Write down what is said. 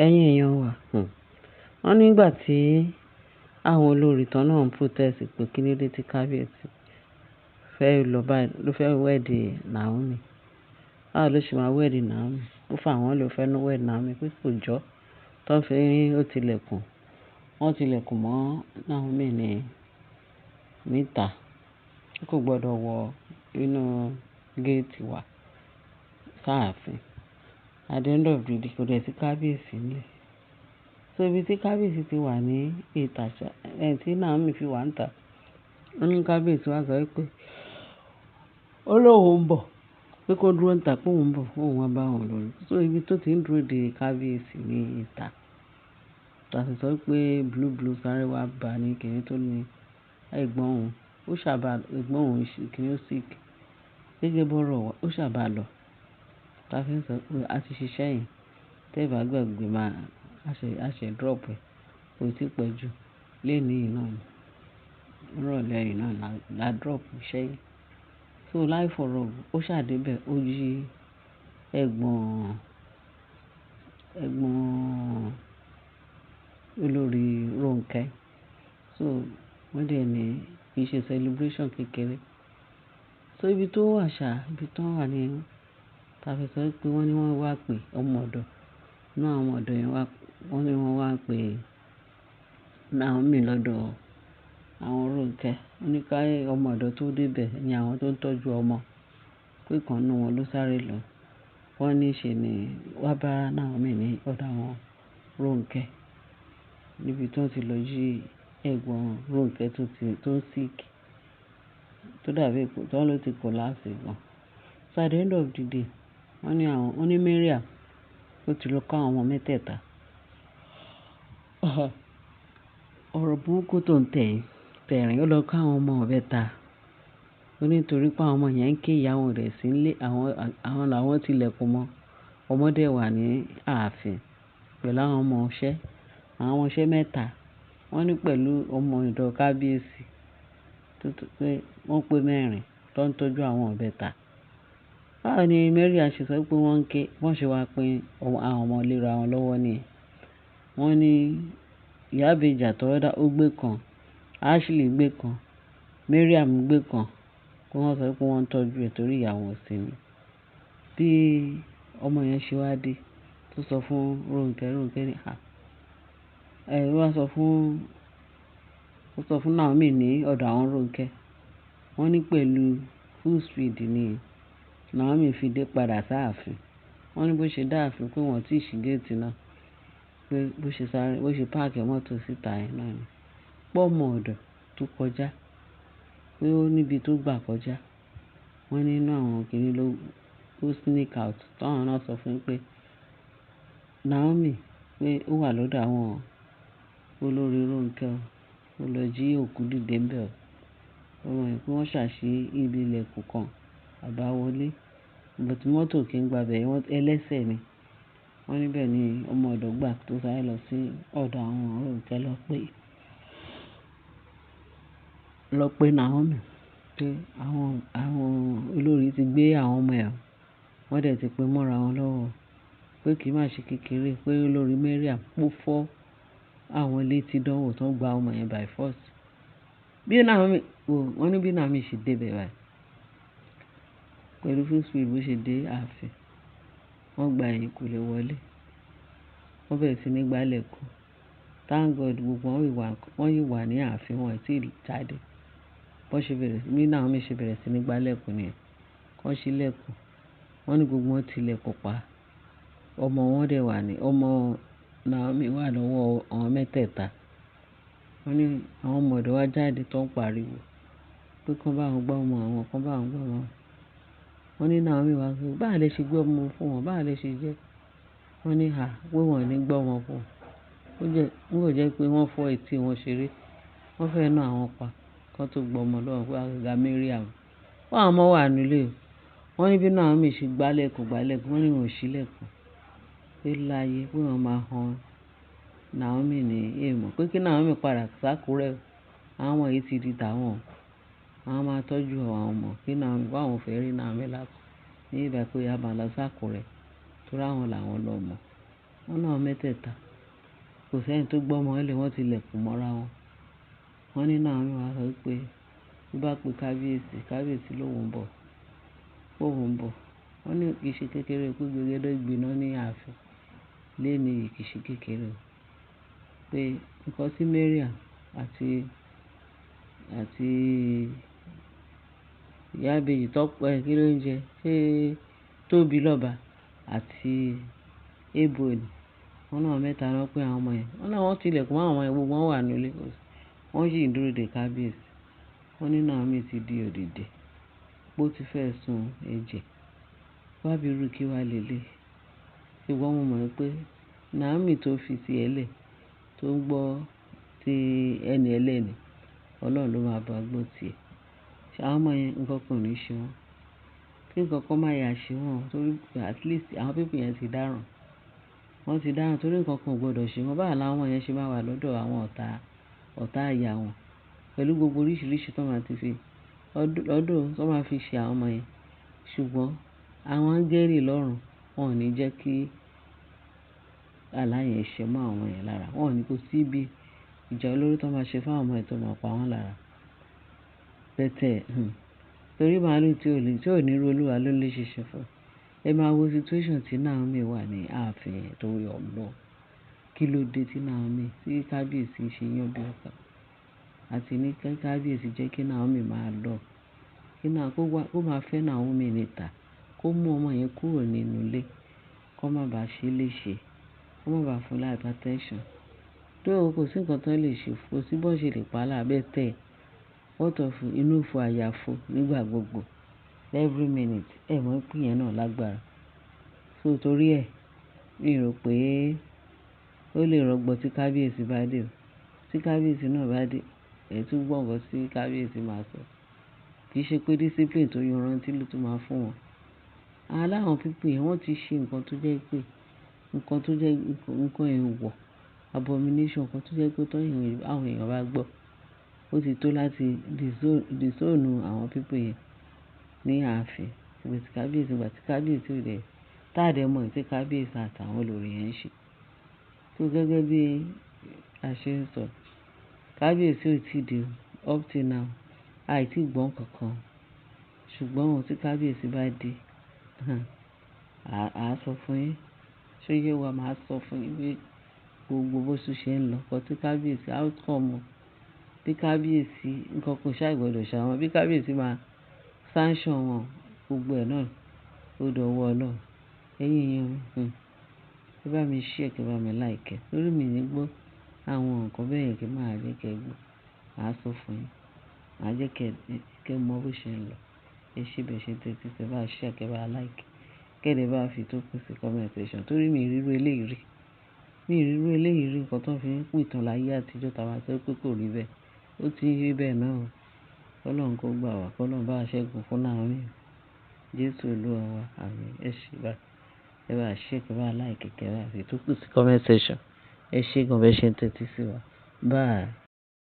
Ẹ̀yin èèyàn wa, wọ́n nígbà tí àwọn olórí tán náà ń protest pé kí ló dé tí kábíyèsí fẹ́ lọ báyìí ló fẹ́ wẹ́ẹ̀dì Naomi. Báwo ló ṣe máa wẹ́ẹ̀dì Naomi? Ó fà wọ́n ló fẹ́ wẹ́ẹ̀dì Naomi pé kò jọ́ tó ń fi ó tilẹ̀kùn. Wọ́n tilẹ̀kùn mọ́ Naomi níta. Kò gbọdọ̀ wọ inú géètì wa sáàfin. At the end of the day kò dẹ̀ sí kábíyèsí nílẹ̀. So ibi tí kábíyèsí ti wà ní ìta tí Naomi fi wà níta. Wọ́n ní kábíyèsí wá sọ pé ó lóun ń bọ̀ pé kó dúró níta pé òun ń bọ̀ òun wá bá òun lórí. So ibi tó ti ń dúró de kábíyèsí ní ìta. Tàṣí sọ pé blue sáré wá bá ní kìnní tó ní ẹ̀gbọ́n òun. Ó ṣàbà ẹ̀gbọ́n òun kìnní ó sick. Gẹ́gẹ́ bọ́rọ̀ wá ó ṣàbà lọ. Tàṣí sọ pé a ti ṣiṣẹ́ yìí. Tẹ́ ẹ bá gbàgbé máa a ṣe drop ẹ̀. Kò tí pẹ́ jù. Léèní yìí náà ni. Ìrọ̀lẹ́ yìí náà la drop iṣẹ́ yìí. So láì fọ̀rọ̀ ó ṣàdébẹ̀ ó jí ẹ̀gbọ́n olórí Ronke. So wọ́n dẹ̀ ní kì í ṣe celebration kékeré. So ibi tó wà ibi tó wà ní tàbí sọ pé wọ́n ní wọ́n wá pé ọmọ ọ̀dọ̀ náà ọmọ ọ̀dọ̀ yẹn wọ́n ní wọ́n wá pé Naomi lọ́dọ̀ àwọn Ronke. Wọ́n ní ká ọmọ ọ̀dọ̀ tó débẹ̀ ní àwọn tó ń tọ́jú ọmọ pé kan nínú wọn ló sáré lọ. Wọ́n ní ṣe ni wá bá Naomi ní ọ̀dọ̀ àwọn Ronke níbi tó ti lọ jí ẹ̀gbọ́n Ronke tó sick tó dàbí ipò tó ló ti collapse gan. So at the end of the day wọ́n ní Mariam ó ti lọ kọ́ àwọn ọmọ mẹ́tẹ̀ẹ̀ta. Ọ̀rọ̀ burúkú tó ń tẹ̀rín ó lọ kọ́ àwọn ọmọ mẹ́ta. Ó ní torí pé àwọn ọmọ yẹn ń ké ìyá wọn rẹ̀ sí ilé àwọn làwọn tilẹ̀kùn mọ́. Ọmọdé wà ní ààfin pẹ̀lú àwọn ọmọ ọṣẹ́ mẹ́ta. Wọ́n ní pẹ̀lú ọmọ ọ̀dọ̀ kábíyèsí pé wọ́n pé mẹ́rin tó ń tọ́jú àwọn mẹ́ta. Báwo ni Mariam ṣe sọ pé wọ́n ń ké wọ́n ṣe wá pín àwọn ọmọ léra wọn lọ́wọ́ nìyẹn. Wọ́n ní ìyá ìbejì àtọwọ́dá ó gbé kan, Ashley gbé kan, Mariam gbé kan kí wọ́n sọ pé wọ́n ń tọ́jú ẹ̀ torí ìyàwó sí ni. Bí ọmọ yẹn ṣe wá dé tó sọ fún Ronke ní wọ́n sọ fún Naomi ní ọ̀dọ̀ àwọn Ronke. Wọ́n ní pẹ̀lú full speed ni Naomi fi dé padà sáàfin. Wọ́n ní bó ṣe dáàfin pé wọ́n ti ṣí géètì náà pé bó ṣe páàkì mọ́tò síta ẹ̀ náà ni. Pọ́ ọmọ ọ̀dọ̀ tó kọjá pé ó níbi tó gbà kọjá. Wọ́n ní inú àwọn kìnní ló sneak out táwọn náà sọ fún pé Naomi pé ó wà lọ́dọ̀ àwọn olórí Ronke ó lọ jí òkú dìde ń bẹ̀ ọ́. Ọmọ yẹn pé wọ́n ṣàṣì ibi ilẹ̀kùn kan àbáwọlé. But mọ́tò kì í gba bẹ̀ ẹlẹ́sẹ̀ ni. Wọ́n níbẹ̀ ni ọmọ ọ̀dọ̀ gbà tó sáré lọ sí ọ̀dọ̀ àwọn Ronke lọ pé Naomi pé àwọn olórí ti gbé àwọn ọmọ ẹ̀. Wọ́n dẹ̀ ti pín mọ́ra wọn lọ́wọ́ pé kì í má ṣe kékeré pé olórí Mariam pó fọ́ àwọn létí dánwò tó ń gba ọmọ yẹn by force. Wọ́n ní bí Naomi ṣe dé bẹ̀ báyìí pẹ̀lú full speed bó ṣe dé ààfin. Wọ́n gba ẹ̀yìn kò lè wọlé. Wọ́n bẹ̀rẹ̀ sí ní gbálẹ̀kùn. Thank God gbogbo wọ́n yìí wà ní ààfin wọn tí ì jáde. Bí Naomi ṣe bẹ̀rẹ̀ sí ní gbálẹ̀kùn nìyẹn. Wọ́n ṣílẹ̀kùn. Wọ́n ní gbogbo wọn tilẹ̀kùn pa. Ọmọ wọn dẹ̀ wà ní ọmọ Naomi wà lọ́wọ́ àwọn mẹ́tẹ̀ẹ̀ta. Wọ́n ní àwọn ọmọ ọ̀dọ̀ wá jáde tó ń pariwo pé kán bá wọn gbọ́ ọmọ àwọn kan bá wọn gbọ́ ọmọ. Wọ́n ní Naomi wá sọ báà lè ṣe gbé ọmọ fún wọn báà lè ṣe jẹ́. Wọ́n ní pé wọ́n ní gbọ́ ọmọ fún wọn. Ó jẹ́ pé wọ́n fọ́ etí wọn ṣeré. Wọ́n fẹ́ ná àwọn pa kán tó gbọ́ ọmọ lọ́wọ́ pé àgàgà Mariam. Wọ́n àwọn ọmọ wà nílé o. Wọ́n ní bí Naomi ṣe gbálẹ̀kùn wọ́n ní wọn ò ṣílẹ̀kùn. Pé láyé pé wọ́n máa han Naomi ní èèmọ̀ pé kí Naomi padà sákúrẹ́ o. Àwọn ọmọ yìí ti di tàwọn. Àwọn máa tọ́jú àwọn ọmọ kí Naomi bá wọn fẹ́ rí Naomi lápò ní ìgbà pé a máa lọ sákúrẹ́ torí àwọn làwọn lọ mọ̀. Wọ́n náà mẹ́tẹ̀ẹ̀ta kò sẹ́ni tó gbọ́mọ lẹ̀, wọ́n ti lẹ̀kùn mọ́ra wọn. Wọ́n ní Naomi wá sọ pé tó bá pe kábíyèsí lóun ń bọ̀, wọ́n ní kì í ṣe kékeré pé gbẹgẹdẹ gbiná ní ààfin léni yìí, kì í ṣe kékeré o, pé nǹkan tí Mariam àti ìyá ìbejì tọ́pẹ́ kí ló ń jẹ, ṣé Tóbilọ́ba àti Ebo ni. Wọ́n náà mẹ́ta náà pé àwọn ọmọ yẹn, wọ́n náà wọ́n tilẹ̀kùn mọ́ àwọn ọmọ yẹn, gbogbo wọn wà nílé, wọ́n sì ń dúró de kábíyèsí. Wọ́n ní Naomi ti di òdìdẹ, bó ti fẹ́ sun ẹ̀jẹ̀, wábìrú kí wá lélẹ̀. Ṣùgbọ́n mo mọ̀ pé Naomi tó fi ti ẹlẹ̀ tó ń gbọ́ ti ẹni ẹlẹ́ni, Ọlọ́run ló máa bá gbọ́ tiẹ̀. Àwọn ọmọ yẹn nǹkan kan ò ní ṣe wọ́n, kí nǹkan kan má yà ṣe wọ́n, torí at least àwọn pípì yẹn ti dáràn. Wọ́n ti dáràn torí nǹkan kan ò gbọdọ̀ ṣe wọ́n. Báwo làwọn ọmọ yẹn ṣe máa wà lọ́dọ̀ àwọn ọ̀tá àyà wọn pẹ̀lú gbogbo oríṣiríṣi tó máa ti fi ọdún tó máa fi ṣe àwọn ọmọ yẹn. Ṣùgbọ́n àwọn áńgẹ́lì lọ́run wọn ò ní jẹ́ kí àlá yẹn ṣẹ mọ́ àwọn ọmọ yẹn lára. Wọn ò ní kó sí ibi ìjà olóró tó máa ṣe fún àwọn ọmọ yẹn tó máa pa wọ́n lára. Bẹ́tẹ̀ torí màálù tí ò ní ru Olúwa ló lè ṣiṣẹ́ fún. Ẹ máa wo situation tí Naomi wà ní ààfin yẹn torí Ọlọ́run. Kí ló dé tí Naomi tí kábíyèsí ṣe yán bí ọkà àti ní kábíyèsí jẹ́ kí Naomi máa lọ, kó máa fẹ́ Naomi níta, kó mú ọmọ yẹn kúrò nínú ilé, kó má bàa ṣe léṣe, kó má bàa fún hypertension. Tó kò sí nǹkan tó lè ṣe, kò sí bọ́n ṣe lè pa á lábẹ́ tẹ̀. Inú fo àyàfo nígbà gbogbo, every minute. Ẹ mọ̀ pé yẹn náà lágbára. So torí ẹ̀ mi rò pé ó lè rọgbọ tí kábíyèsí bá dé o. Tí kábíyèsí náà bá dé, ẹ̀ tún gbọ́ nǹkan tí kábíyèsí máa sọ. Kì í ṣe pé discipline tó yanrantí ló tún máa fún wọn. Aláwọn people yẹn wọ́n ti ṣe nǹkan tó jẹ́ pé nǹkan èèwọ̀, abomination, nǹkan tó jẹ́ pé àwọn èèyàn bá gbọ́, ó ti tó láti disown àwọn people yẹn ní ààfin. Ìgbà tí kábíyèsí ò dẹ̀ táàdẹ̀ mọ̀ tí kábíyèsí àtàwọn olórí yẹn ń ṣe. So gẹ́gẹ́ bí a ṣe ń sọ, kábíyèsí ò tí ì dé up till now, àìtí gbọ́n kankan. Ṣùgbọ́n ohun tí kábíyèsí bá dé, àá sọ fún yín. Ṣé yé wa máa sọ fún yín pé gbogbo bó ṣe ń lọ, kọ́ tí kábíyèsí outcome, bí kábíyèsí nǹkan kan ṣáà gbọdọ̀ ṣàwọn, bí kábíyèsí máa sanction wọn, gbogbo ẹ̀ náà ó dọwọ́ Ọlọ́run. Ẹ̀yin yẹn ẹ bá mi share, kí ẹ bá mi like, lórí mi ní gbọ́ àwọn nǹkan bẹ́ẹ̀ yẹn kí máa jẹ́ kẹ́ gbọ́. Màá sọ fún yín, màá jẹ́ kẹ́ mọ bó ṣe ń lọ. Ẹ ṣé bẹ́ẹ̀ ṣe tẹ́tí, kẹ́ bá share, kẹ́ bá like, kẹ́ dẹ̀ bá fi tó kù sí comment section torí mi ìrírú eléyìí rí. Nǹkan tó fi ń pìtàn láyé àtijọ́ tàwa sọ pé kò rí bẹ́ẹ̀. Ó ti rí bẹ́ẹ̀ náà o. Ọlọ́run kó gbà wá, k'Ọlọ́run bá wa ṣẹ́gun fún Naomi. Jésù Olúwa wa, àmín. Ẹ ṣé bá, ẹ bá share, kẹ́ bá like, kẹ́ bá fi tó kù sí comment section. Ẹ ṣé gan bẹ́ẹ̀ ṣe ń tẹ́tí sí wa. Bye.